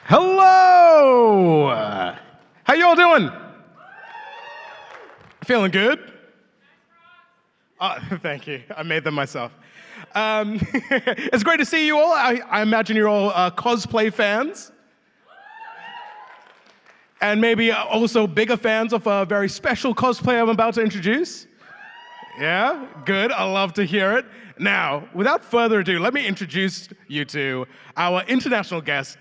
Hello! How y'all doing? Feeling good? Thank you. I made them myself. It's great to see you all. I imagine you're all cosplay fans. And maybe also bigger fans of a very special cosplay I'm about to introduce. Yeah, good. I love to hear it. Now, without further ado, let me introduce you to our international guest.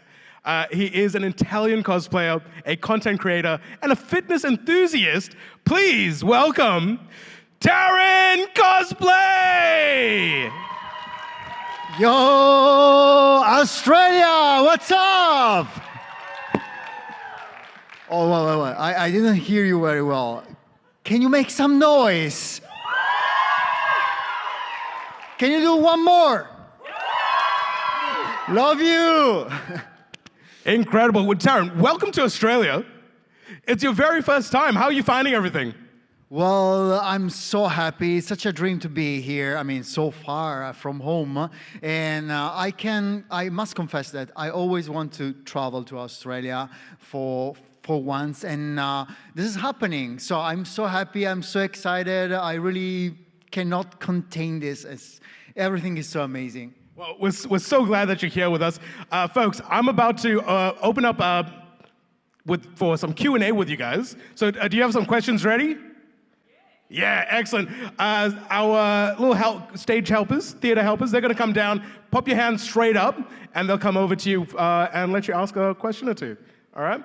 He is an Italian cosplayer, a content creator, and a fitness enthusiast. Please welcome Taryn Cosplay! Yo, Australia, what's up? Oh, wait. I didn't hear you very well. Can you make some noise? Can you do one more? Love you. Incredible. Well, Taryn, welcome to Australia. It's your very first time. How are you finding everything? Well, I'm so happy. It's such a dream to be here. I mean, so far from home. And I must confess that I always want to travel to Australia for once. And this is happening. So I'm so happy. I'm so excited. I really cannot contain this. Everything is so amazing. Well, we're so glad that you're here with us. Folks, I'm about to open up for some Q&A with you guys. So do you have some questions ready? Yeah, excellent. Our little stage helpers, theater helpers, they're going to come down, pop your hands straight up, and they'll come over to you and let you ask a question or two. All right?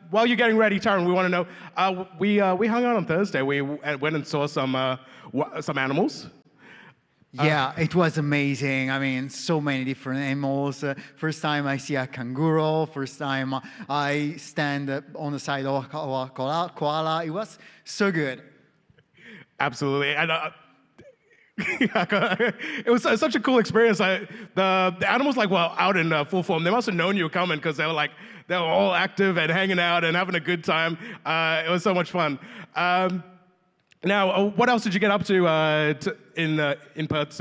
While you're getting ready, Taryn, we want to know, we hung out on Thursday. We went and saw some animals. Yeah, it was amazing. I mean, so many different animals. First time I see a kangaroo. First time I stand on the side of a koala. It was so good. Absolutely. And it was such a cool experience. The animals were out in full form. They must have known you were coming because they were all active and hanging out and having a good time. It was so much fun. Now, what else did you get up to in Perth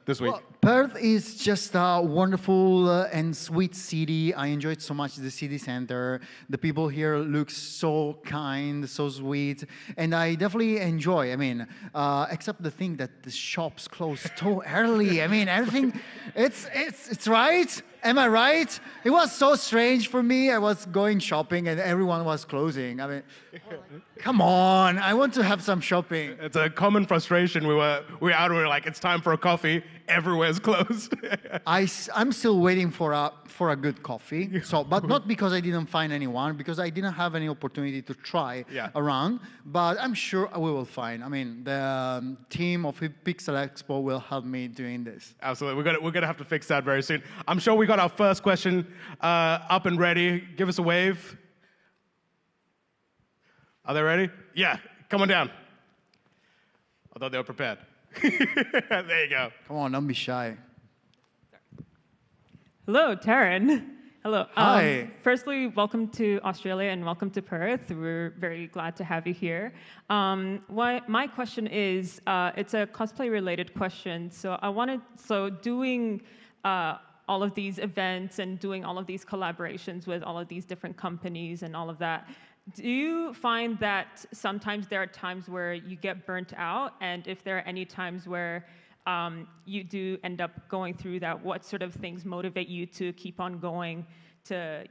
this week? Well, Perth is just a wonderful and sweet city. I enjoyed so much the city center. The people here look so kind, so sweet, and I definitely enjoy. I mean, except the thing that the shops close so early. I mean, everything. It's right. Am I right? It was so strange for me. I was going shopping and everyone was closing. I mean, come on. I want to have some shopping. It's a common frustration. We were out and we were like, it's time for a coffee. Everywhere's closed. I'm still waiting for a good coffee. So, but not because I didn't find anyone, because I didn't have any opportunity to try around. But I'm sure we will find. I mean, the team of Pixel Expo will help me doing this. Absolutely. We're gonna have to fix that very soon. I'm sure we got our first question up and ready. Give us a wave. Are they ready? Yeah. Come on down. I thought they were prepared. There you go. Come on, don't be shy. Hello, Taryn. Hello. Hi. Firstly, welcome to Australia and welcome to Perth. We're very glad to have you here. My question is, it's a cosplay-related question. So doing all of these events and doing all of these collaborations with all of these different companies and all of that, do you find that sometimes there are times where you get burnt out? And if there are any times where you do end up going through that, what sort of things motivate you to keep on going to,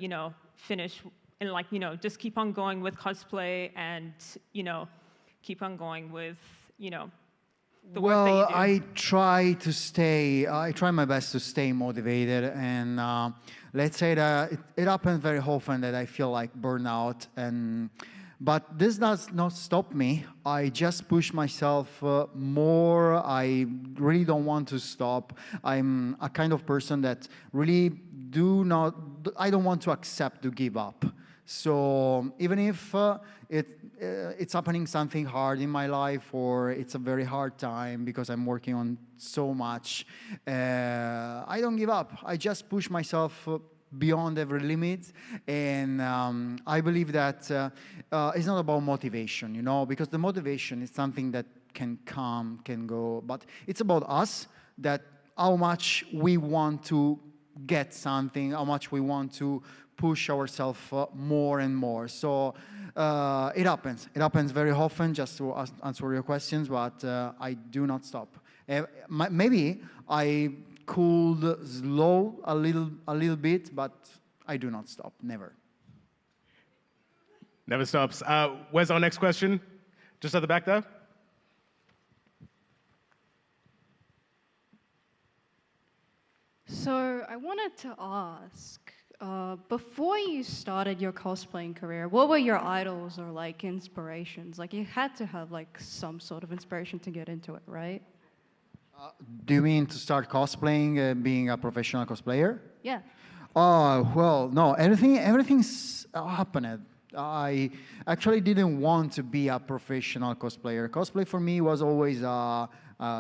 finish and just keep on going with cosplay and, keep on going with, the work that you do? I try my best to stay motivated, and let's say that it happens very often that I feel like burnout, but this does not stop me. I just push myself more. I really don't want to stop. I'm a kind of person that really I don't want to accept to give up. So even if it's happening something hard in my life, or it's a very hard time because I'm working on so much, I don't give up. I just push myself beyond every limit, and I believe that it's not about motivation, because the motivation is something that can come, can go, but it's about us, that how much we want to get something, how much we want to push ourselves more and more. So it happens. It happens very often, just to answer your questions, but I do not stop. Maybe I could slow a little bit, but I do not stop, never. Never stops. Where's our next question? Just at the back there. So I wanted to ask, before you started your cosplaying career, what were your idols or like inspirations? Like you had to have like some sort of inspiration to get into it, right? Do you mean to start cosplaying, being a professional cosplayer? Yeah. Oh, well, no, everything's happened. I actually didn't want to be a professional cosplayer. Cosplay for me was always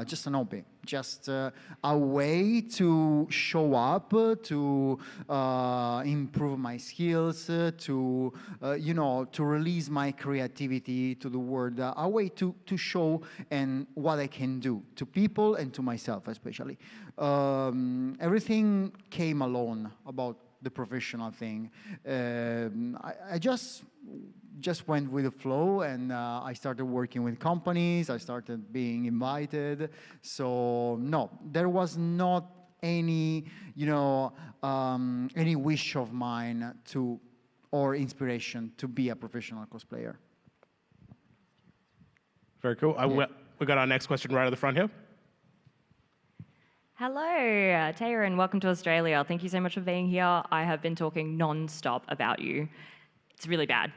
just an hobby, just a way to show up, to improve my skills, to to release my creativity to the world, a way to show and what I can do to people and to myself especially. Everything came alone about the professional thing. I just went with the flow, and I started working with companies. I started being invited. So no, there was not any any wish of mine to or inspiration to be a professional cosplayer. Very cool. We got our next question right at the front here. Hello, Taryn. Welcome to Australia. Thank you so much for being here. I have been talking non-stop about you. It's really bad.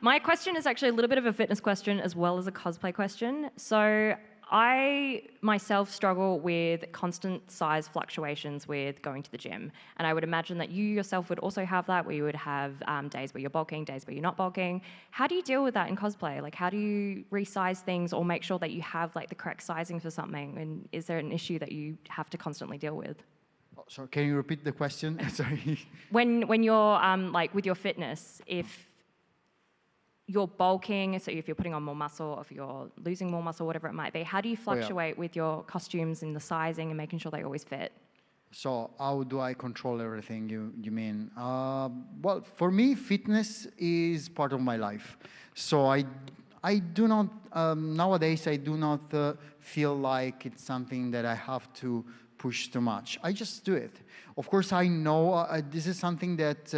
My question is actually a little bit of a fitness question as well as a cosplay question. So I myself struggle with constant size fluctuations with going to the gym. And I would imagine that you yourself would also have that, where you would have days where you're bulking, days where you're not bulking. How do you deal with that in cosplay? Like, how do you resize things or make sure that you have like the correct sizing for something? And is there an issue that you have to constantly deal with? Oh, sorry, can you repeat the question? Sorry. When you're like with your fitness, if you're bulking, so if you're putting on more muscle, if you're losing more muscle, whatever it might be, how do you fluctuate with your costumes and the sizing and making sure they always fit? So how do I control everything, you mean? Well, for me, fitness is part of my life. So I do not, nowadays, I do not feel like it's something that I have to push too much. I just do it. Of course, I know this is something that,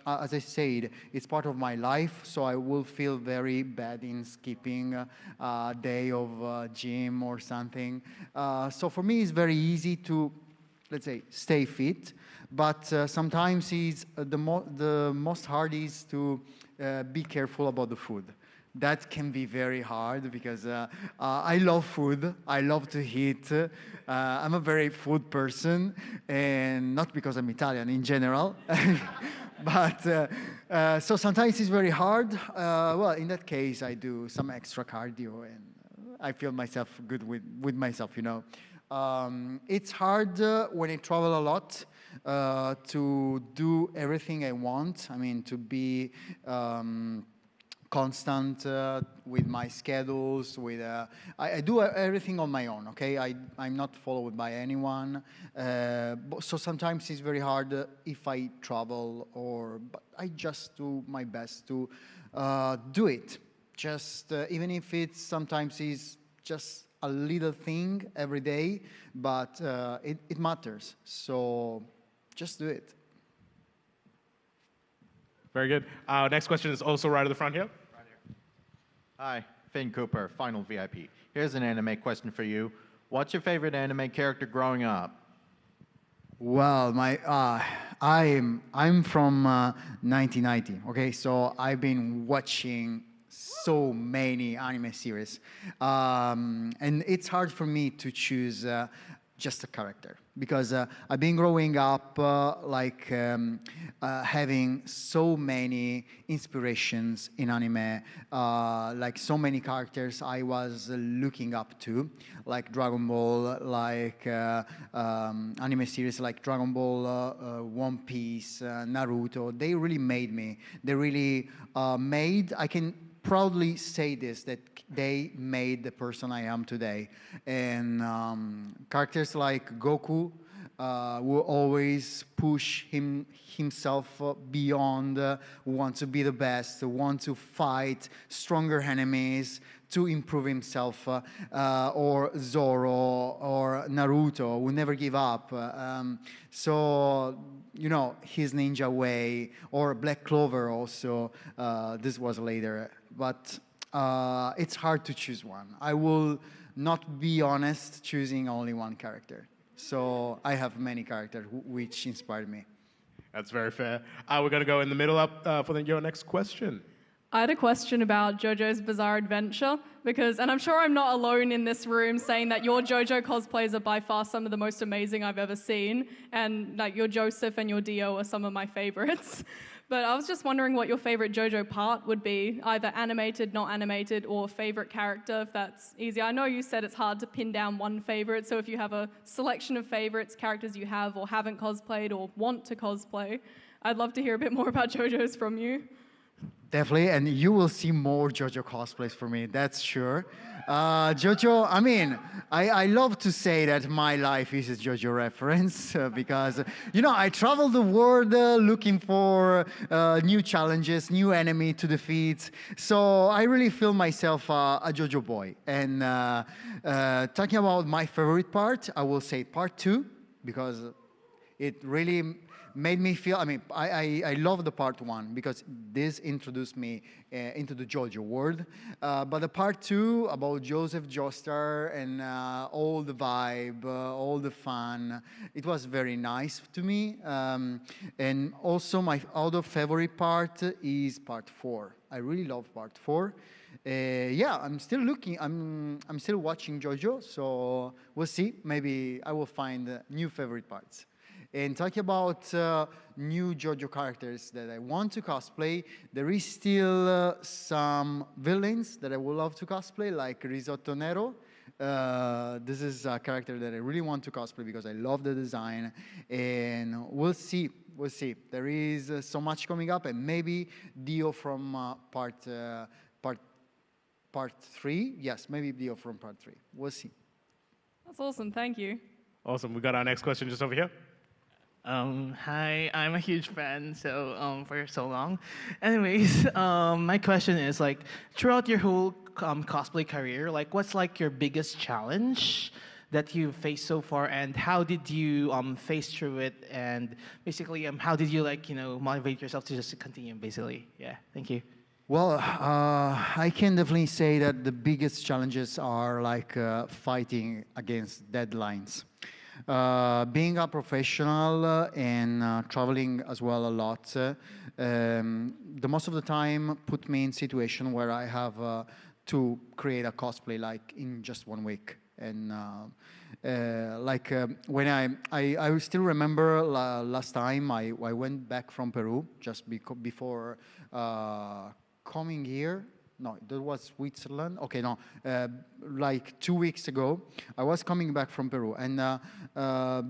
as I said, it's part of my life, so I will feel very bad in skipping a day of gym or something. So for me, it's very easy to, let's say, stay fit, but sometimes it's, the most hard is to be careful about the food. That can be very hard because I love food. I love to eat. I'm a very food person, and not because I'm Italian in general. But so sometimes it's very hard. Well, in that case, I do some extra cardio, and I feel myself good with myself, you know. It's hard when I travel a lot to do everything I want. I mean, to be constant with my schedules. I do everything on my own. Okay, I'm not followed by anyone. So sometimes it's very hard if I travel, but I just do my best to do it. Just even if it's sometimes is just a little thing every day, but it matters. So just do it. Very good. Our next question is also right at the front here. Right here. Hi, Finn Cooper, Final VIP. Here's an anime question for you. What's your favorite anime character growing up? Well, I'm from 1990. Okay, so I've been watching so many anime series, and it's hard for me to choose just a character because I've been growing up having so many inspirations in anime, like so many characters I was looking up to, like Dragon Ball, like anime series like Dragon Ball, One Piece, Naruto. They really made me. They really made. I can proudly say this, that they made the person I am today. And characters like Goku, will always push himself beyond, want to be the best, want to fight stronger enemies, to improve himself, or Zoro or Naruto will never give up. So, you know, his ninja way, or Black Clover also, this was later. But it's hard to choose one. I will not be honest choosing only one character. So I have many characters which inspired me. That's very fair. We're going to go in the middle up for your next question. I had a question about JoJo's Bizarre Adventure because, and I'm sure I'm not alone in this room saying that your JoJo cosplays are by far some of the most amazing I've ever seen, and like your Joseph and your Dio are some of my favorites. But I was just wondering what your favorite JoJo part would be, either animated, not animated, or favorite character, if that's easy. I know you said it's hard to pin down one favorite, so if you have a selection of favorites, characters you have or haven't cosplayed or want to cosplay, I'd love to hear a bit more about JoJo's from you. Definitely, and you will see more JoJo cosplays for me, that's sure. JoJo, I mean, I love to say that my life is a JoJo reference because, you know, I travel the world looking for new challenges, new enemy to defeat. So I really feel myself a JoJo boy. And talking about my favorite part, I will say part 2 because it really made me feel, I mean, I love the part 1 because this introduced me into the JoJo world. But the part 2 about Joseph Joestar and all the vibe, all the fun, it was very nice to me. And also my other favorite part is part 4. I really love part 4. Yeah, I'm still looking, I'm still watching JoJo, so we'll see. Maybe I will find new favorite parts. And talking about new JoJo characters that I want to cosplay, there is still some villains that I would love to cosplay, like Risotto Nero. This is a character that I really want to cosplay because I love the design. And we'll see, we'll see. There is so much coming up, and maybe Dio from part 3. Yes, maybe Dio from part 3. We'll see. That's awesome, thank you. Awesome. We got our next question just over here. Hi, I'm a huge fan, so for so long. Anyways, my question is like, throughout your whole cosplay career, like, what's like your biggest challenge that you've faced so far, and how did you face through it, and basically, how did you like motivate yourself to just continue? Basically, yeah. Thank you. Well, I can definitely say that the biggest challenges are like fighting against deadlines. Being a professional and traveling as well a lot, the most of the time put me in situation where I have to create a cosplay like in just 1 week. And when I still remember last time I went back from Peru just before coming here. No, that was Switzerland. Okay, no, like 2 weeks ago, I was coming back from Peru, and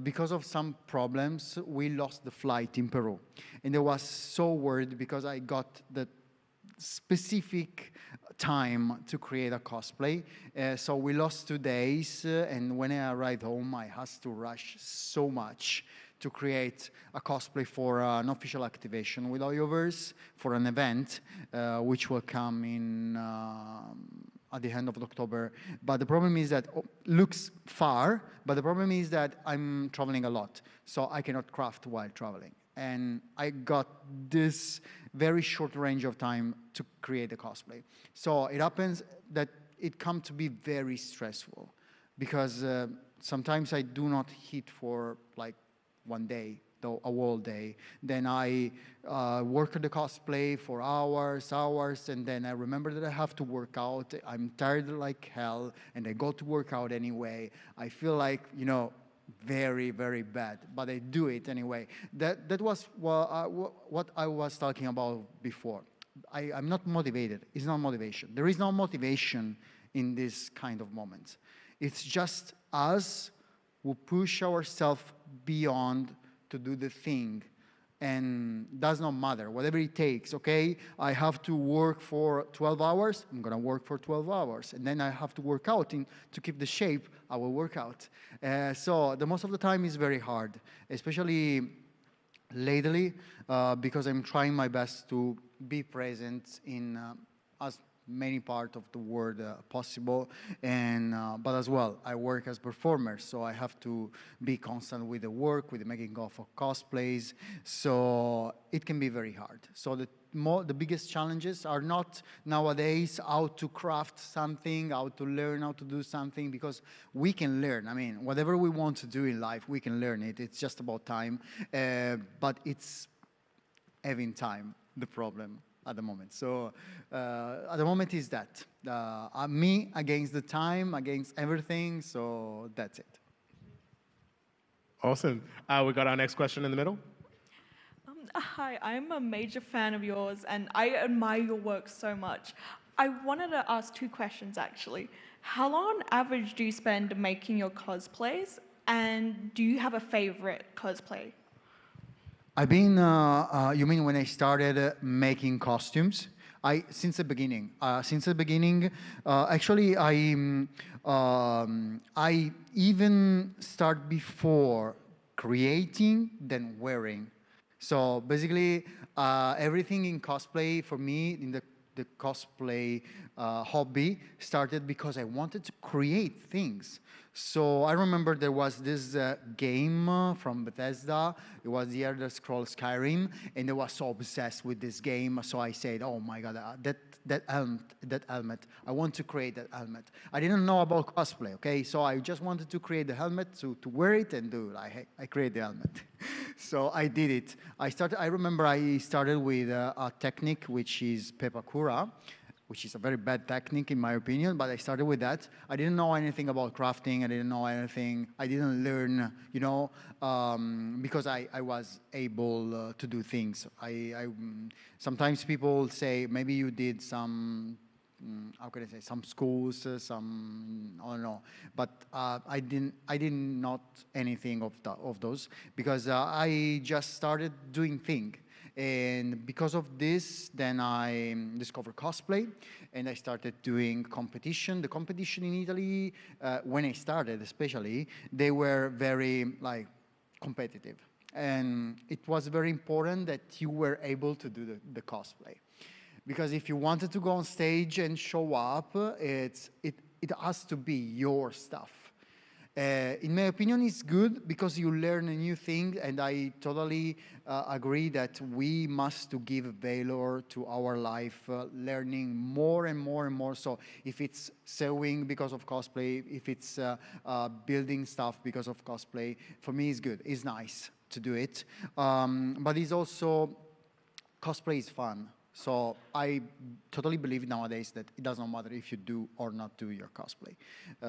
because of some problems, we lost the flight in Peru. And I was so worried because I got the specific time to create a cosplay. So we lost 2 days, and when I arrived home, I had to rush so much to create a cosplay for an official activation with Oyoverse for an event, which will come in at the end of October. But the problem is that looks far, but the problem is that I'm traveling a lot, so I cannot craft while traveling. And I got this very short range of time to create a cosplay. So it happens that it comes to be very stressful because sometimes I do not hit for like 1 day, though a whole day. Then I work at the cosplay for hours, and then I remember that I have to work out. I'm tired like hell, and I go to work out anyway. I feel like, very, very bad, but I do it anyway. That was what I was talking about before. I'm not motivated. It's not motivation. There is no motivation in this kind of moments. It's just us who push ourselves beyond to do the thing and does not matter, whatever it takes, okay? I have to work for 12 hours, I'm gonna work for 12 hours. And then I have to work out to keep the shape, I will work out. So the most of the time is very hard, especially lately, because I'm trying my best to be present in as many part of the world possible, and but as well I work as performer, so I have to be constant with the work, with the making of cosplays, so it can be very hard. So the biggest challenges are not nowadays how to craft something, how to learn how to do something, because we can learn. I mean, whatever we want to do in life, we can learn it. It's just about time, but it's having time the problem at the moment. So at the moment is that me against the time, against everything. So that's it. Awesome. We got our next question in the middle. Hi, I'm a major fan of yours, and I admire your work so much. I wanted to ask two questions, actually. How long on average do you spend making your cosplays, and do you have a favorite cosplay? I've been, you mean when I started making costumes? Since the beginning. Actually, I even start before creating than wearing. So basically, everything in cosplay for me, in the cosplay hobby, started because I wanted to create things. So I remember there was this game from Bethesda. It was the Elder Scrolls Skyrim, and I was so obsessed with this game. So I said, "Oh my God, that helmet! I want to create that helmet." I didn't know about cosplay, okay? So I just wanted to create the helmet to wear it and do it. I created the helmet. So I did it. I remember I started with a technique which is Pepakura, which is a very bad technique in my opinion, but I started with that. I didn't know anything about crafting. I didn't know anything. I didn't learn, because I was able to do things. Sometimes people say, maybe you did some, how can I say, some schools, I don't know. But I did not anything of those, because I just started doing things. And because of this, then I discovered cosplay, and I started doing competition. The competition in Italy, when I started especially, they were very competitive. And it was very important that you were able to do the cosplay. Because if you wanted to go on stage and show up, it has to be your stuff. In my opinion, it's good because you learn a new thing, and I totally agree that we must to give valor to our life, learning more and more and more. So if it's sewing because of cosplay, if it's building stuff because of cosplay, for me it's good. It's nice to do it, but it's also, cosplay is fun. So I totally believe nowadays that it does not matter if you do or not do your cosplay.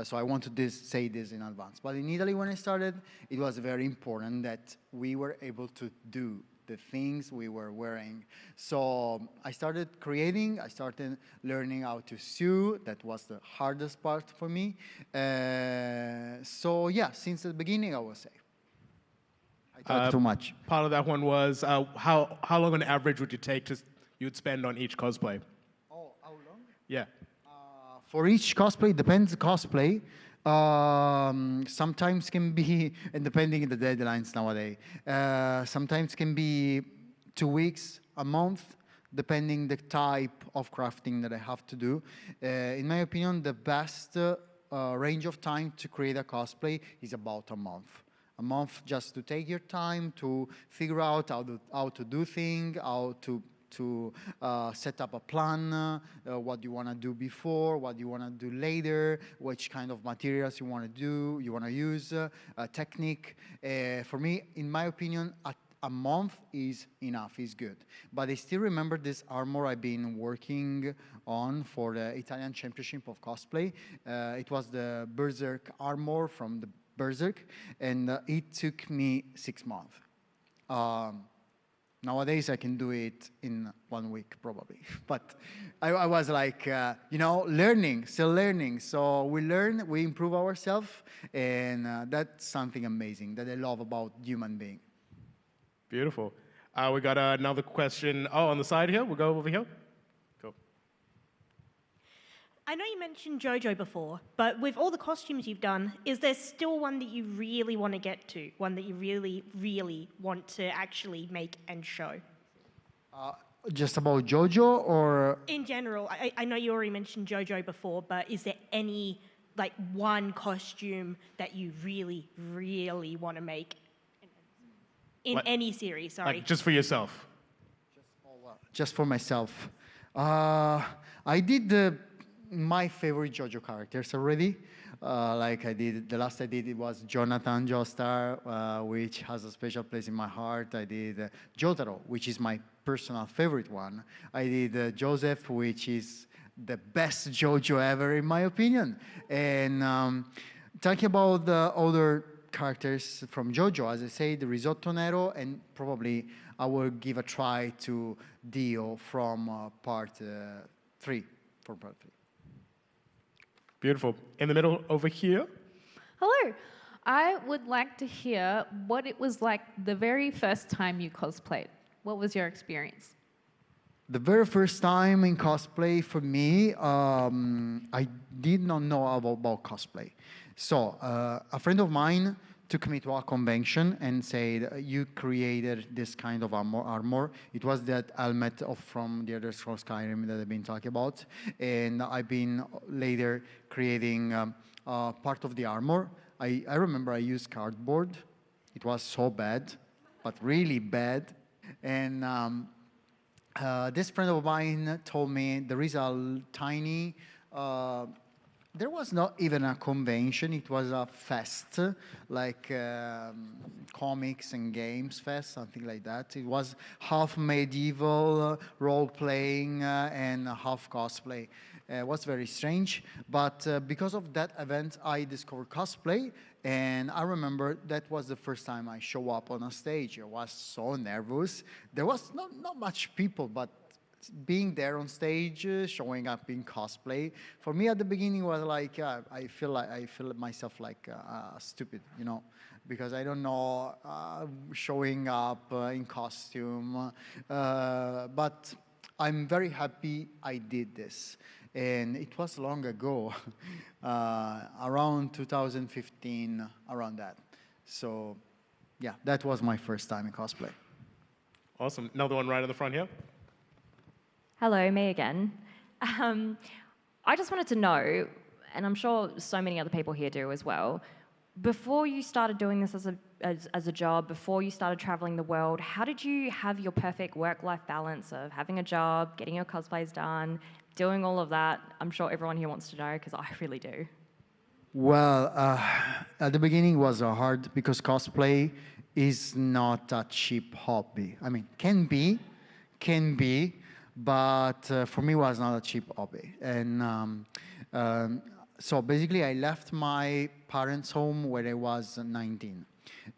So I want to say this in advance. But in Italy, when I started, it was very important that we were able to do the things we were wearing. So I started creating, I started learning how to sew. That was the hardest part for me. So yeah, since the beginning, I would say. I talked too much. Part of that one was how long on average would you'd spend on each cosplay? Oh, how long? Yeah. For each cosplay, depends cosplay. Sometimes can be, and depending on the deadlines nowadays, sometimes can be 2 weeks, a month, depending the type of crafting that I have to do. In my opinion, the best range of time to create a cosplay is about a month. A month just to take your time to figure out how to do things, how to set up a plan, what you want to do before, what you want to do later, which kind of materials you want to use, technique. For me, in my opinion, a month is enough, is good. But I still remember this armor I've been working on for the Italian Championship of Cosplay. It was the Berserk armor from the Berserk, and it took me 6 months. Nowadays, I can do it in 1 week, probably. But I was like, learning, still learning. So we learn, we improve ourselves, and that's something amazing that I love about human being. Beautiful. We got another question. Oh, on the side here. We'll go over here. Go. I know you mentioned JoJo before, but with all the costumes you've done, is there still one that you really want to get to? One that you really, really want to actually make and show? Just about JoJo or? In general, I know you already mentioned JoJo before, but is there any, like, one costume that you really, really want to make in any series? Sorry. Like just for yourself? Just for myself. I did my favorite JoJo characters already. Like I did, the last I did it was Jonathan Joestar, which has a special place in my heart. I did Jotaro, which is my personal favorite one. I did Joseph, which is the best JoJo ever in my opinion. And talking about the other characters from JoJo, as I say, the Risotto Nero, and probably I will give a try to Dio from part 3. For part 3. Beautiful. In the middle over here. Hello. I would like to hear what it was like the very first time you cosplayed. What was your experience? The very first time in cosplay for me, I did not know about cosplay. So a friend of mine took me to a convention and said, you created this kind of armor. It was that helmet from the Elder Scrolls Skyrim that I've been talking about. And I've been later creating part of the armor. I remember I used cardboard. It was so bad, but really bad. And this friend of mine told me there is a tiny there was not even a convention, it was a fest, like comics and games fest, something like that. It was half medieval role-playing and half cosplay. It was very strange, but because of that event, I discovered cosplay, and I remember that was the first time I show up on a stage. I was so nervous. There was not much people, but being there on stage, showing up in cosplay, for me at the beginning was like, I feel myself like stupid, you know, because I don't know showing up in costume. But I'm very happy I did this. And it was long ago, around 2015, around that. So, yeah, that was my first time in cosplay. Awesome. Another one right in the front here. Hello, me again. I just wanted to know, and I'm sure so many other people here do as well, before you started doing this as a job, before you started traveling the world, how did you have your perfect work-life balance of having a job, getting your cosplays done, doing all of that? I'm sure everyone here wants to know, because I really do. Well, at the beginning was hard because cosplay is not a cheap hobby. I mean, can be, but for me it was not a cheap hobby. And so basically I left my parents' home when I was 19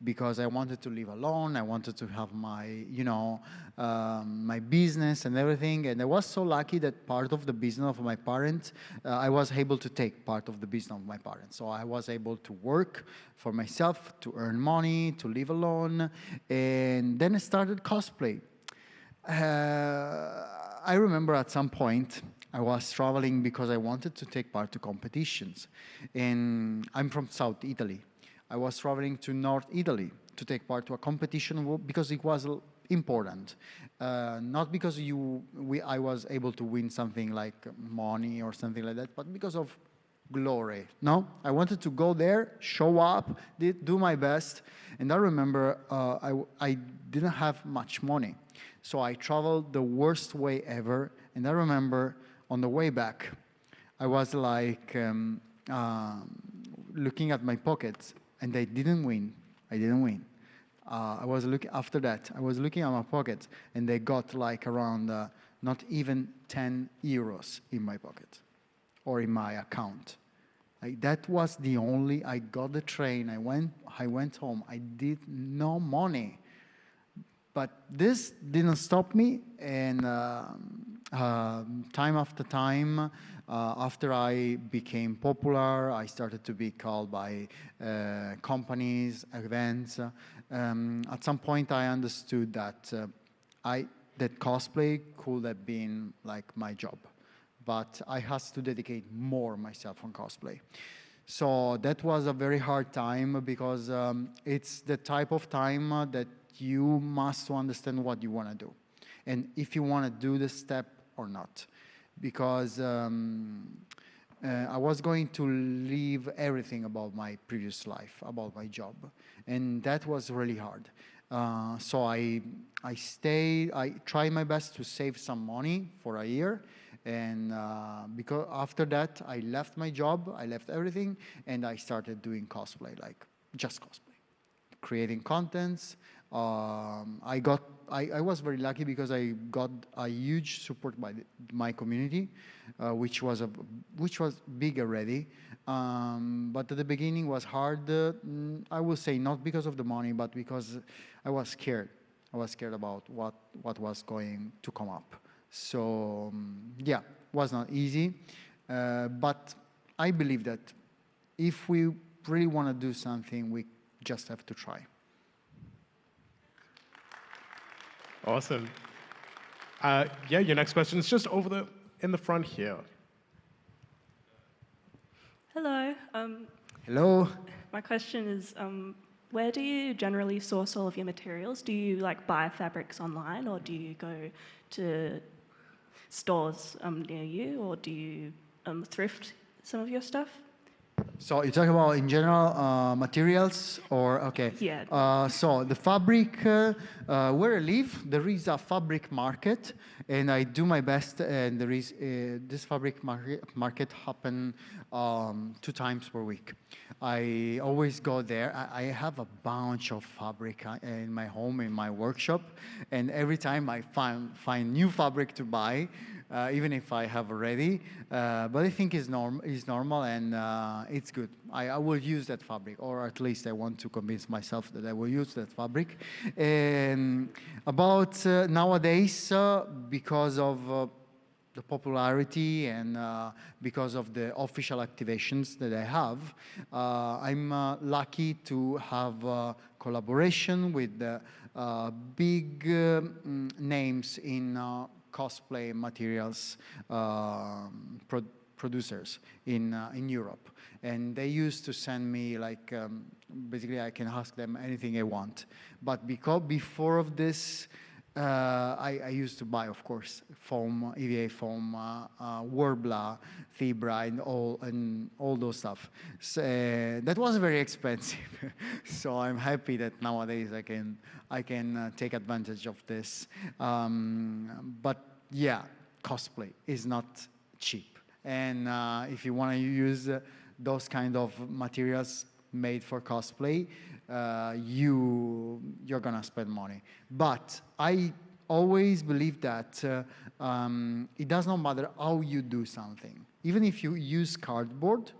because I wanted to live alone. I wanted to have my, you know, my business and everything. And I was so lucky that part of the business of my parents, I was able to take part of the business of my parents. So I was able to work for myself, to earn money, to live alone. And then I started cosplay. I remember at some point I was traveling because I wanted to take part to competitions. And I'm from South Italy. I was traveling to North Italy to take part to a competition because it was important. Not because I was able to win something like money or something like that, but because of glory. No, I wanted to go there, show up, do my best. And I remember I didn't have much money. So I traveled the worst way ever. And I remember on the way back, I was like looking at my pockets, and I didn't win. I didn't win. I was looking after that. I was looking at my pockets, and they got like around not even 10 euros in my pocket or in my account. That was the only. I got the train. I went home. I did no money. But this didn't stop me, and time after time, after I became popular, I started to be called by companies, events. At some point, I understood that that cosplay could have been like my job, but I had to dedicate more myself on cosplay. So that was a very hard time because it's the type of time that you must understand what you want to do and if you want to do the step or not. Because I was going to leave everything about my previous life, about my job, and that was really hard. So I stayed, I tried my best to save some money for a year, and because after that I left my job, I left everything, and I started doing cosplay, like just cosplay, creating contents. I was very lucky because I got a huge support by my community, which was big already. But at the beginning was hard. I will say not because of the money, but because I was scared. I was scared about what was going to come up. So yeah, was not easy. But I believe that if we really want to do something, we just have to try. Awesome. Yeah, your next question is just in the front here. Hello. Hello. My question is, where do you generally source all of your materials? Do you like buy fabrics online, or do you go to stores near you, or do you thrift some of your stuff? So you talk about in general materials, or okay? Yeah. So the fabric where I live, there is a fabric market, and I do my best. And there is this fabric market happen 2 times per week. I always go there. I have a bunch of fabric in my home, in my workshop, and every time I find new fabric to buy. Even if I have already, but I think it's normal and it's good. I will use that fabric, or at least I want to convince myself that I will use that fabric. And about nowadays, because of the popularity and because of the official activations that I have, I'm lucky to have collaboration with big names in cosplay materials producers in Europe, and they used to send me like basically I can ask them anything I want. But because before of this, I used to buy, of course, foam, EVA foam, Warbler, Fibra, and all those stuff. So, that was very expensive. So I'm happy that nowadays I can take advantage of this. But yeah, cosplay is not cheap, and if you want to use those kind of materials made for cosplay, you're gonna spend money. But I always believe that it does not matter how you do something. Even if you use cardboard,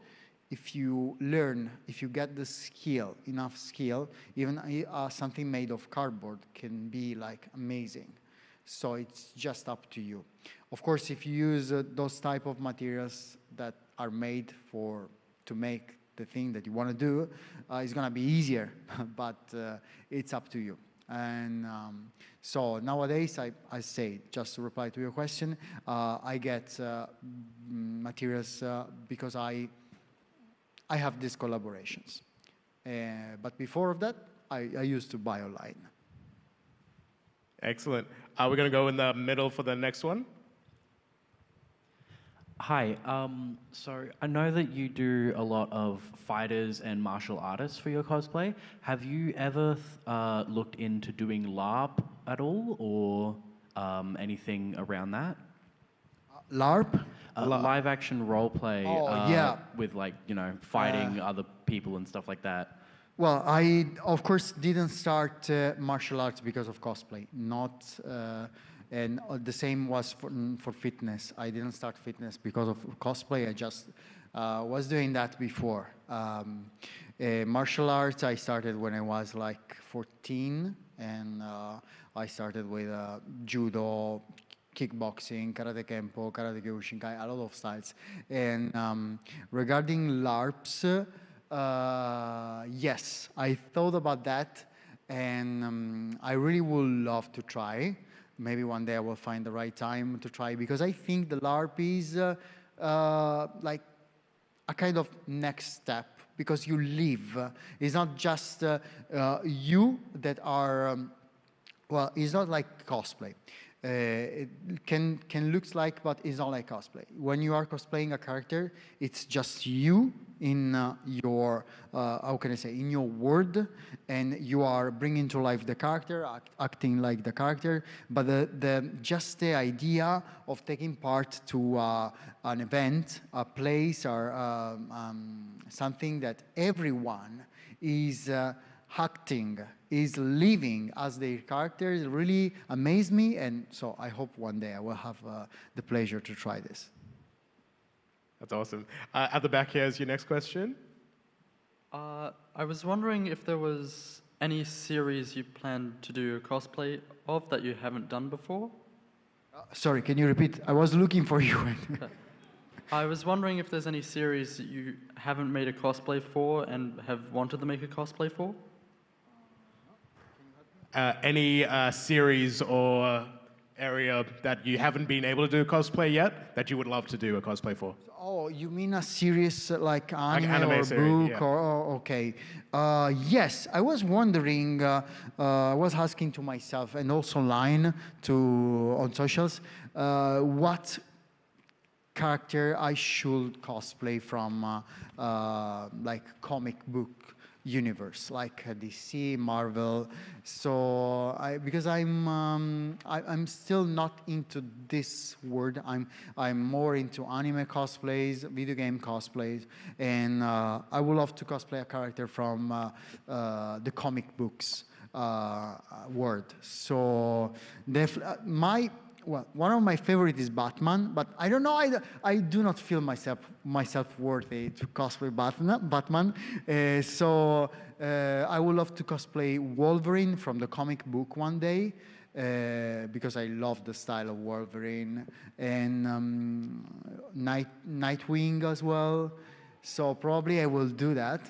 if you learn, if you get the skill, enough skill, even something made of cardboard can be like amazing. So it's just up to you. Of course, if you use those type of materials that are made to make the thing that you want to do, it's going to be easier, but it's up to you. And so nowadays, I say, just to reply to your question, I get materials because I have these collaborations. But before of that, I used to buy online. Excellent. We're going to go in the middle for the next one. Hi. So I know that you do a lot of fighters and martial artists for your cosplay. Have you ever looked into doing LARP at all, or anything around that? LARP? Live action role play. Yeah. With fighting other people and stuff like that. Well, I, of course, didn't start martial arts because of cosplay. And the same was for fitness. I didn't start fitness because of cosplay. I just was doing that before. Martial arts, I started when I was like 14, and I started with judo, kickboxing, karate kempo, karate kyoshinkai, a lot of styles. And regarding LARPs, yes, I thought about that, and I really would love to try. maybe one day I will find the right time to try, because I think the LARP is like a kind of next step, because you live. It's not just you that are, well, it's not like cosplay. It can looks like, but it's not like cosplay. When you are cosplaying a character, it's just you in your, how can I say, in your world, and you are bringing to life the character, acting like the character, but just the idea of taking part to an event, a place, or something that everyone is acting, is living as their characters, really amazed me, and so I hope one day I will have the pleasure to try this. That's awesome. At the back here is your next question. I was wondering if there was any series you plan to do a cosplay of that you haven't done before? Sorry, can you repeat? I was looking for you. I was wondering if there's any series that you haven't made a cosplay for and have wanted to make a cosplay for? Any series or area that you haven't been able to do a cosplay yet that you would love to do a cosplay for? Oh, you mean a series like anime or series, book? yeah. Okay. Yes, I was wondering, I was asking to myself and also online on socials, what character I should cosplay from like comic book universe, like DC, Marvel. So because I'm still not into this world. I'm more into anime cosplays, video game cosplays, and I would love to cosplay a character from the comic books world. So one of my favorites is Batman, but I don't know. I do not feel myself worthy to cosplay Batman. So I would love to cosplay Wolverine from the comic book one day, because I love the style of Wolverine, and Nightwing as well. So probably I will do that.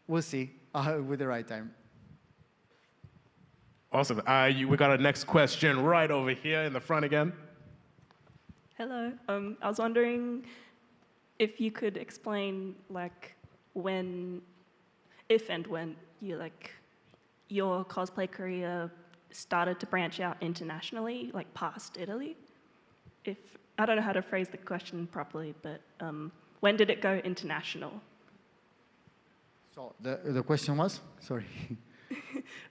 We'll see with the right time. Awesome. We got a next question right over here in the front again. Hello. I was wondering if you could explain, like, if and when your cosplay career started to branch out internationally, like past Italy. I don't know how to phrase the question properly, but when did it go international? So the question was, sorry.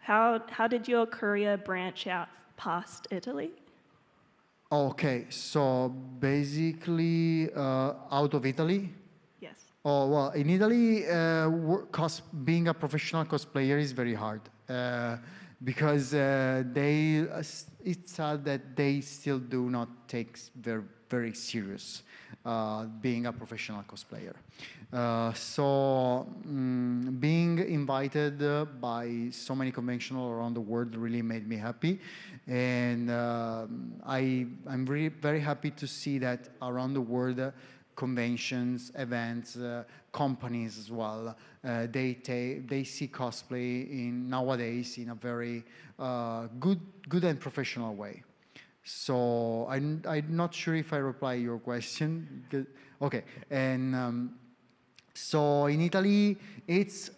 How did your career branch out past Italy? Okay, so basically out of Italy? Yes. Oh, well, in Italy, being a professional cosplayer is very hard because it's sad that they still do not take very, very serious being a professional cosplayer. So being invited by so many conventions around the world really made me happy. And I'm really very happy to see that around the world, conventions, events, companies as well, they see cosplay nowadays in a very good and professional way. So I'm not sure if I reply your question. Okay, and so in Italy, it's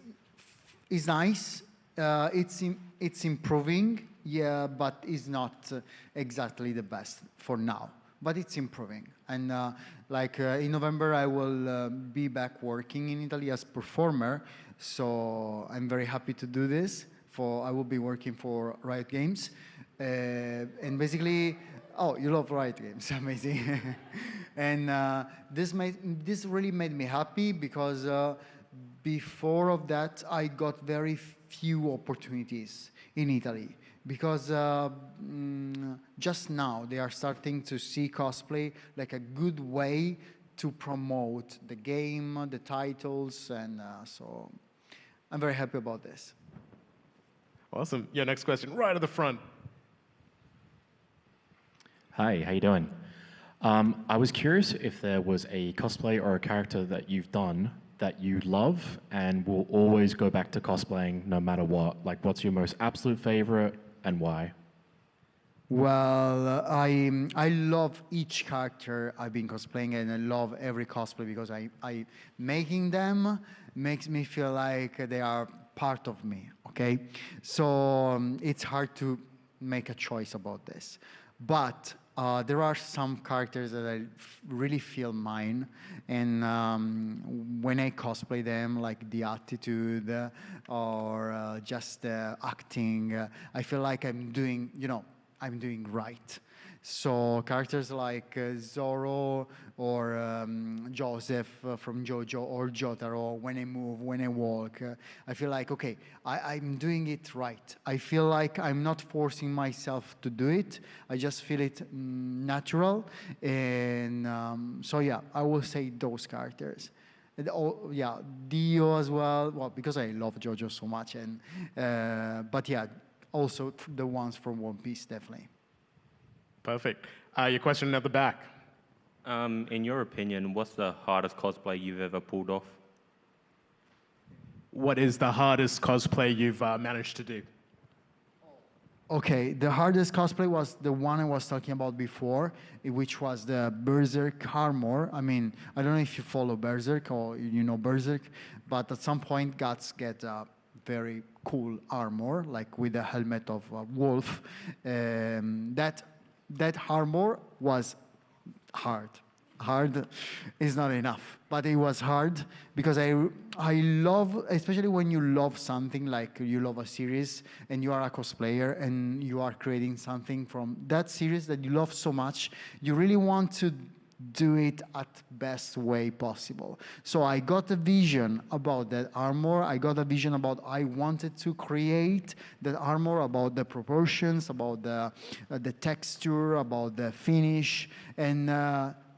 nice. It's improving, yeah, but it's not exactly the best for now. But it's improving, and in November I will be back working in Italy as performer. So I'm very happy to do this. I will be working for Riot Games. And basically, oh, you love Riot Games, amazing. And this really made me happy because before of that, I got very few opportunities in Italy because just now they are starting to see cosplay like a good way to promote the game, the titles, and so I'm very happy about this. Awesome. Yeah, next question, right at the front. Hi, how you doing? I was curious if there was a cosplay or a character that you've done that you love and will always go back to cosplaying no matter what. Like, what's your most absolute favorite and why? Well, I love each character I've been cosplaying, and I love every cosplay because I making them makes me feel like they are part of me. Okay, so it's hard to make a choice about this, but there are some characters that I really feel mine, and when I cosplay them, like the attitude or just the acting, I feel like I'm doing, I'm doing right. So characters like Zoro or Joseph from JoJo or Jotaro, when I move, when I walk, I feel like, okay, I'm doing it right. I feel like I'm not forcing myself to do it. I just feel it natural. And so yeah, I will say those characters. And, oh, yeah, Dio as well because I love JoJo so much. But yeah, also the ones from One Piece, definitely. Perfect. Your question at the back. In your opinion, what's the hardest cosplay you've ever pulled off? What is the hardest cosplay you've managed to do? Okay, the hardest cosplay was the one I was talking about before, which was the Berserk armor. I mean, I don't know if you follow Berserk or you know Berserk, but at some point gods get a very cool armor, like with the helmet of a wolf. That armor was hard. Hard is not enough, but it was hard because I love, especially when you love something, like you love a series and you are a cosplayer and you are creating something from that series that you love so much, you really want to do it at best way possible. So I got a vision about that armor. I got a vision about I wanted to create that armor, about the proportions, about the texture, about the finish, and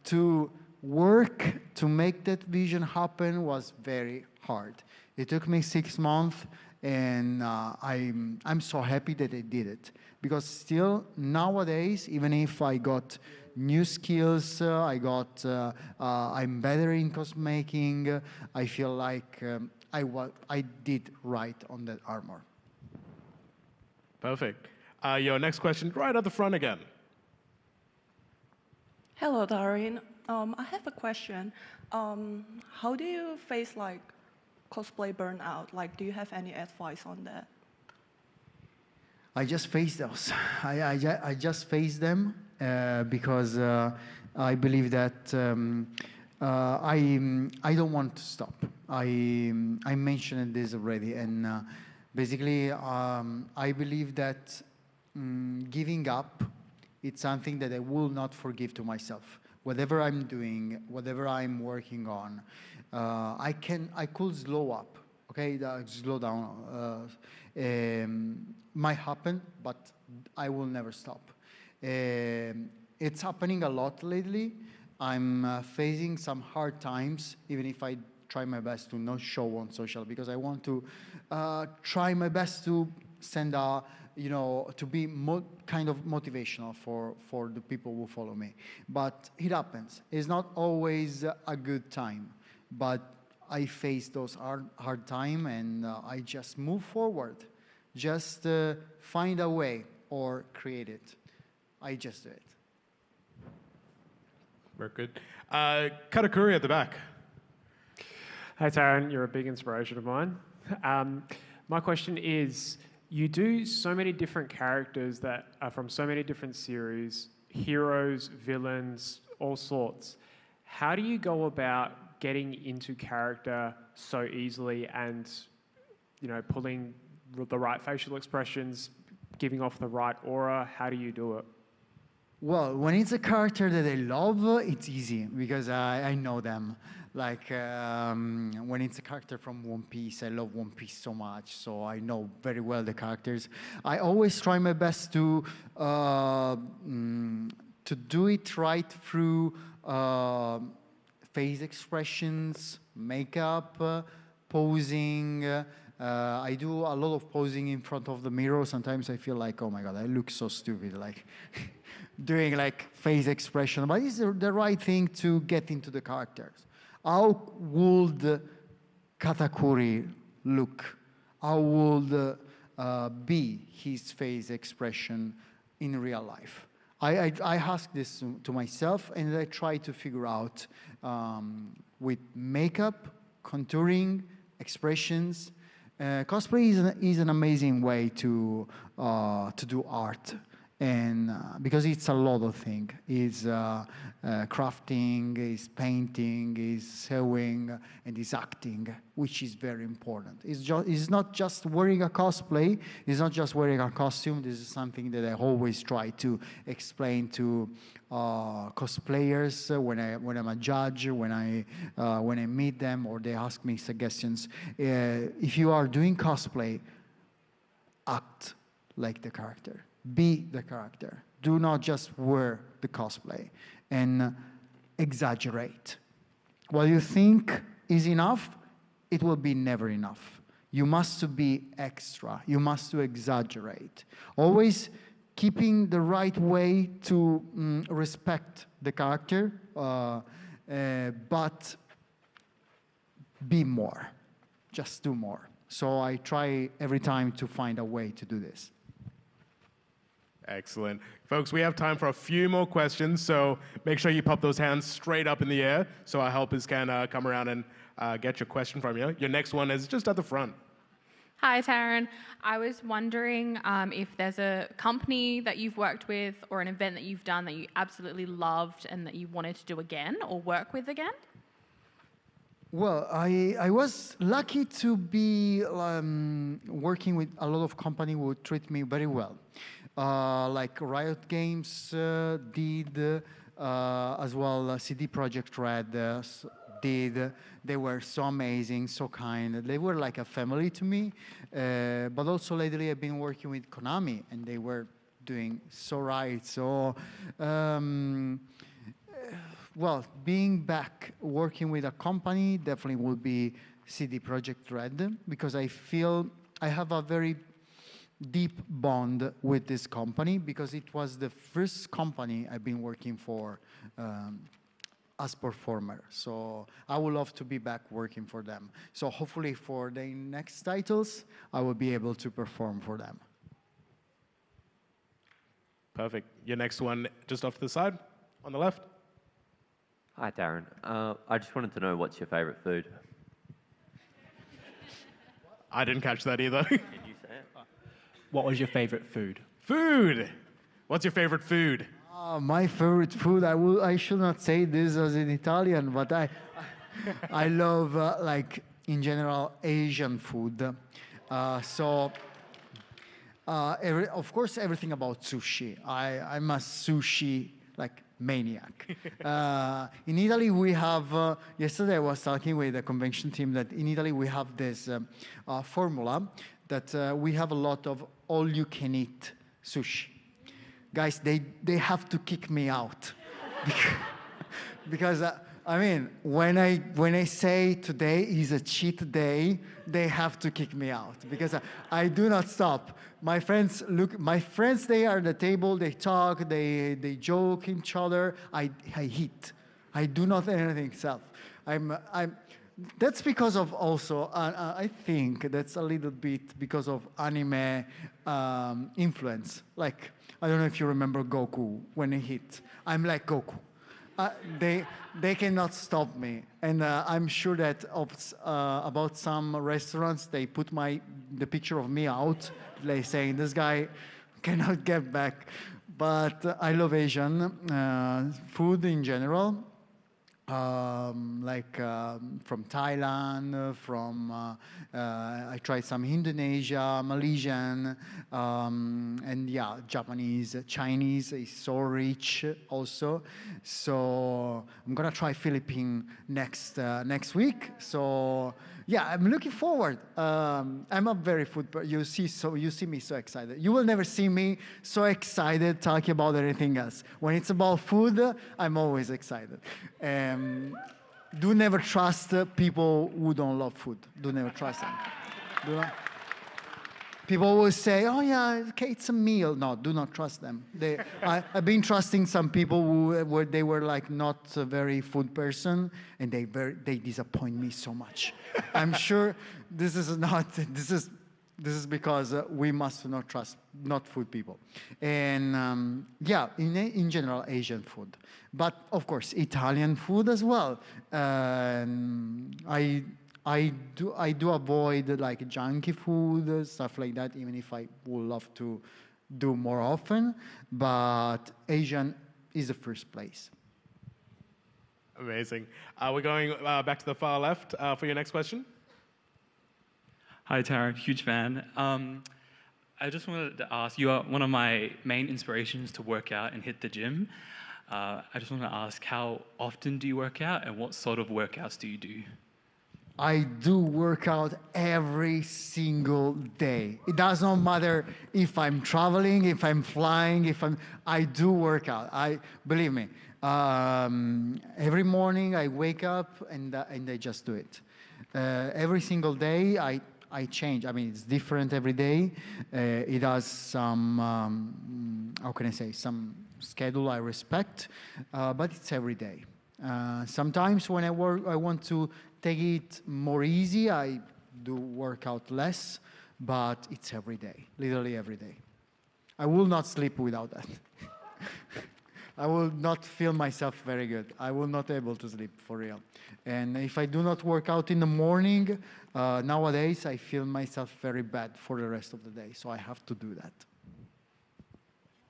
to work to make that vision happen was very hard. It took me 6 months, and I'm so happy that I did it, because still nowadays, even if I got new skills, I'm better in cosmaking, I feel like I did right on that armor. Perfect. Your next question, right at the front again. Hello, Taryn. I have a question. How do you face cosplay burnout? Do you have any advice on that? I just face those. I just face them because I believe that I don't want to stop. I mentioned this already, and basically I believe that giving up, it's something that I will not forgive to myself. Whatever I'm doing, whatever I'm working on, I could slow up, okay, slow down. Might happen, but I will never stop. It's happening a lot lately. I'm facing some hard times, even if I try my best to not show on social, because I want to try my best to send a, to be kind of motivational for the people who follow me. But it happens. It's not always a good time, but I face those hard time, and I just move forward. Just find a way or create it. I just do it. Very good. Katakuri at the back. Hey, Taryn, you're a big inspiration of mine. My question is, you do so many different characters that are from so many different series, heroes, villains, all sorts. How do you go about getting into character so easily and, pulling the right facial expressions, giving off the right aura? How do you do it? Well, when it's a character that I love, it's easy because I know them. Like when it's a character from One Piece, I love One Piece so much, so I know very well the characters. I always try my best to do it right through face expressions, makeup, posing. I do a lot of posing in front of the mirror. Sometimes I feel like, oh my God, I look so stupid, like doing face expression. But it's the right thing to get into the characters. How would Katakuri look? How would be his face expression in real life. I ask this to myself, and I try to figure out with makeup, contouring, expressions. Cosplay is an amazing way to do art, and because it's a lot of things. It's crafting, it's painting, it's sewing, and it's acting, which is very important. It's not just wearing a cosplay. It's not just wearing a costume. This is something that I always try to explain to cosplayers when I'm a judge, when I meet them or they ask me suggestions. If you are doing cosplay, act like the character. Be the character. Do not just wear the cosplay and exaggerate. What you think is enough, it will be never enough. You must be extra. You must exaggerate. Always keeping the right way to respect the character, but be more. Just do more. So I try every time to find a way to do this. Excellent. Folks, we have time for a few more questions, so make sure you pop those hands straight up in the air so our helpers can come around and get your question from you. Your next one is just at the front. Hi, Taryn. I was wondering if there's a company that you've worked with or an event that you've done that you absolutely loved and that you wanted to do again or work with again? Well, I was lucky to be working with a lot of companies who treat me very well. Like Riot Games did, as well CD Projekt Red did. They were so amazing, so kind. They were like a family to me. But also lately I've been working with Konami, and they were doing so right. So, well, being back working with a company definitely will be CD Projekt Red, because I feel I have a very deep bond with this company, because it was the first company I've been working for as performer. So I would love to be back working for them. So hopefully for the next titles, I will be able to perform for them. Perfect. Your next one just off to the side, on the left. Hi, Darren. I just wanted to know, what's your favorite food? I didn't catch that either. Did you say it? What was your favorite food? Food! What's your favorite food? My favorite food, I should not say this as an Italian, but I love, like, in general, Asian food. Of course, everything about sushi. I'm a sushi, like, maniac. In Italy, we have, yesterday I was talking with the convention team that in Italy we have this formula that we have a lot of all-you-can-eat sushi. Guys, they have to kick me out. Because I mean, when I say today is a cheat day, they have to kick me out, because I do not stop. My friends, they are at the table, they talk, they joke each other. I eat. I do not anything else. That's because of also, I think that's a little bit because of anime influence. Like, I don't know if you remember Goku when he hit. I'm like Goku. They cannot stop me. And I'm sure that about some restaurants, they put the picture of me out, like saying, this guy cannot get back. But I love Asian food in general. From Thailand, I tried some Indonesia, Malaysian, and yeah, Japanese, Chinese is so rich also. So I'm gonna try Philippines next week. So yeah, I'm looking forward. I'm a very food person. You see me so excited. You will never see me so excited talking about anything else. When it's about food, I'm always excited. Do never trust people who don't love food. Do never trust them. People will say, "Oh yeah, okay, it's a meal." No, do not trust them. I've been trusting some people they were like not a very food person, and they disappoint me so much. I'm sure this is This is because we must not trust not food people. And yeah, in general, Asian food. But of course, Italian food as well. I do avoid like junky food, stuff like that, even if I would love to do more often. But Asian is the first place. Amazing. We're going back to the far left for your next question. Hi, Taryn. Huge fan. I just wanted to ask, you are one of my main inspirations to work out and hit the gym. I just want to ask, how often do you work out and what sort of workouts do you do? I do work out every single day. It does not matter if I'm traveling, if I'm flying, I do work out. Believe me, every morning I wake up and I just do it. Every single day I change. I mean, it's different every day. It has some, how can I say, some schedule I respect, but it's every day. Sometimes when I want to take it more easy, I do work out less, but it's every day, literally every day. I will not sleep without that. I will not feel myself very good. I will not be able to sleep for real. And if I do not work out in the morning, nowadays I feel myself very bad for the rest of the day. So I have to do that.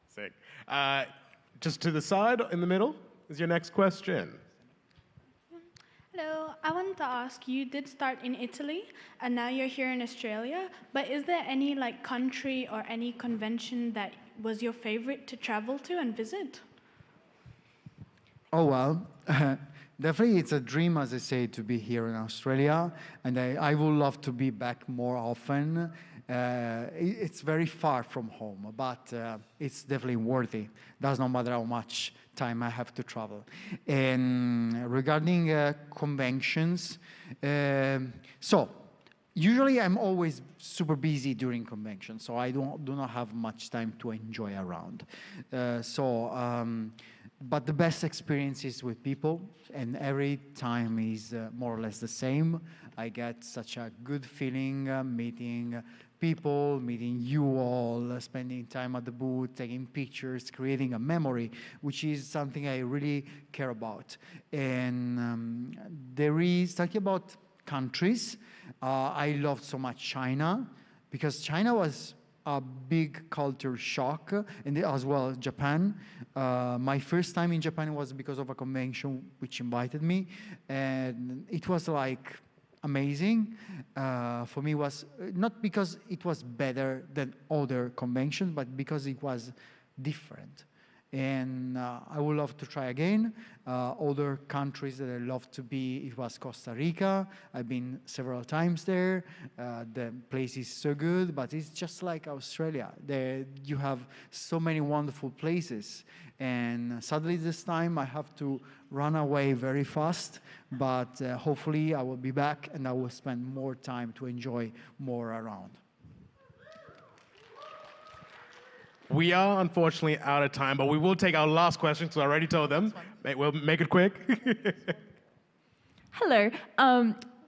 Sick. Just to the side, in the middle, is your next question. Hello, I wanted to ask, you did start in Italy, and now you're here in Australia, but is there any like country or any convention that was your favorite to travel to and visit? Oh, well, definitely it's a dream, as I say, to be here in Australia, and I would love to be back more often. It's very far from home, but it's definitely worthy. Does not matter how much time I have to travel. And regarding conventions, so usually I'm always super busy during conventions, so I do not have much time to enjoy around. But the best experience is with people, and every time is more or less the same. I get such a good feeling meeting people, meeting you all, spending time at the booth, taking pictures, creating a memory, which is something I really care about. And there is, talking about countries, I loved so much China, because China was a big culture shock, and as well Japan. My first time in Japan was because of a convention which invited me, and it was like amazing. For me, was not because it was better than other conventions, but because it was different. And I would love to try again. Other countries that I love to be, it was Costa Rica. I've been several times there. The place is so good, but it's just like Australia. There you have so many wonderful places. And sadly this time I have to run away very fast, but hopefully I will be back and I will spend more time to enjoy more around. We are unfortunately out of time, but we will take our last question, because I already told them. We'll make it quick. Hello.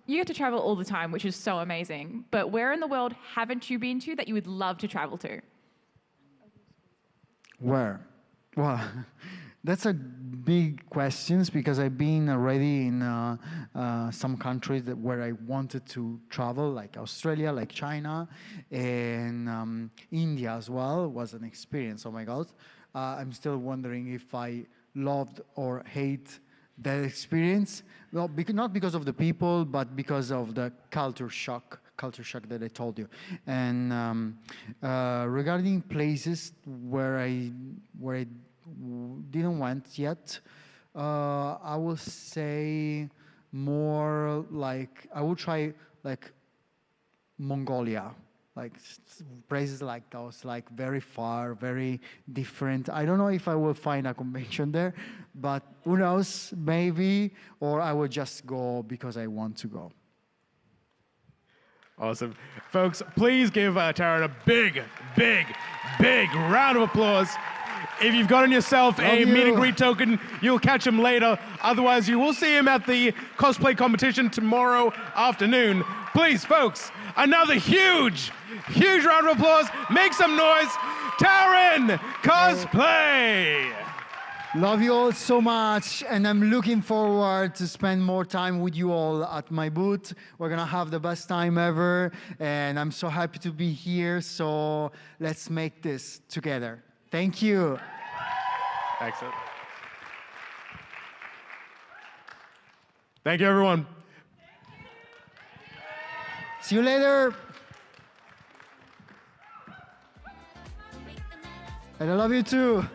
You get to travel all the time, which is so amazing. But where in the world haven't you been to that you would love to travel to? Where? Well, that's a big question, because I've been already in some countries where I wanted to travel, like Australia, like China, and India as well was an experience. Oh my God. I'm still wondering if I loved or hate that experience. Well, not because of the people, but because of the culture shock that I told you. And regarding places where I didn't went yet, I will say more like I would try like Mongolia, like places like those, like very far, very different. I don't know if I will find a convention there, but who knows, maybe, or I will just go because I want to go. Awesome. Folks, please give Taryn a big, big, big round of applause. If you've gotten yourself a meet and greet token, you'll catch him later. Otherwise, you will see him at the cosplay competition tomorrow afternoon. Please, folks, another huge round of applause. Make some noise. Taryn Cosplay. Love you all so much, and I'm looking forward to spend more time with you all at my booth. We're gonna have the best time ever, and I'm so happy to be here, so let's make this together. Thank you. Excellent. Thank you, everyone. See you later. And I love you too.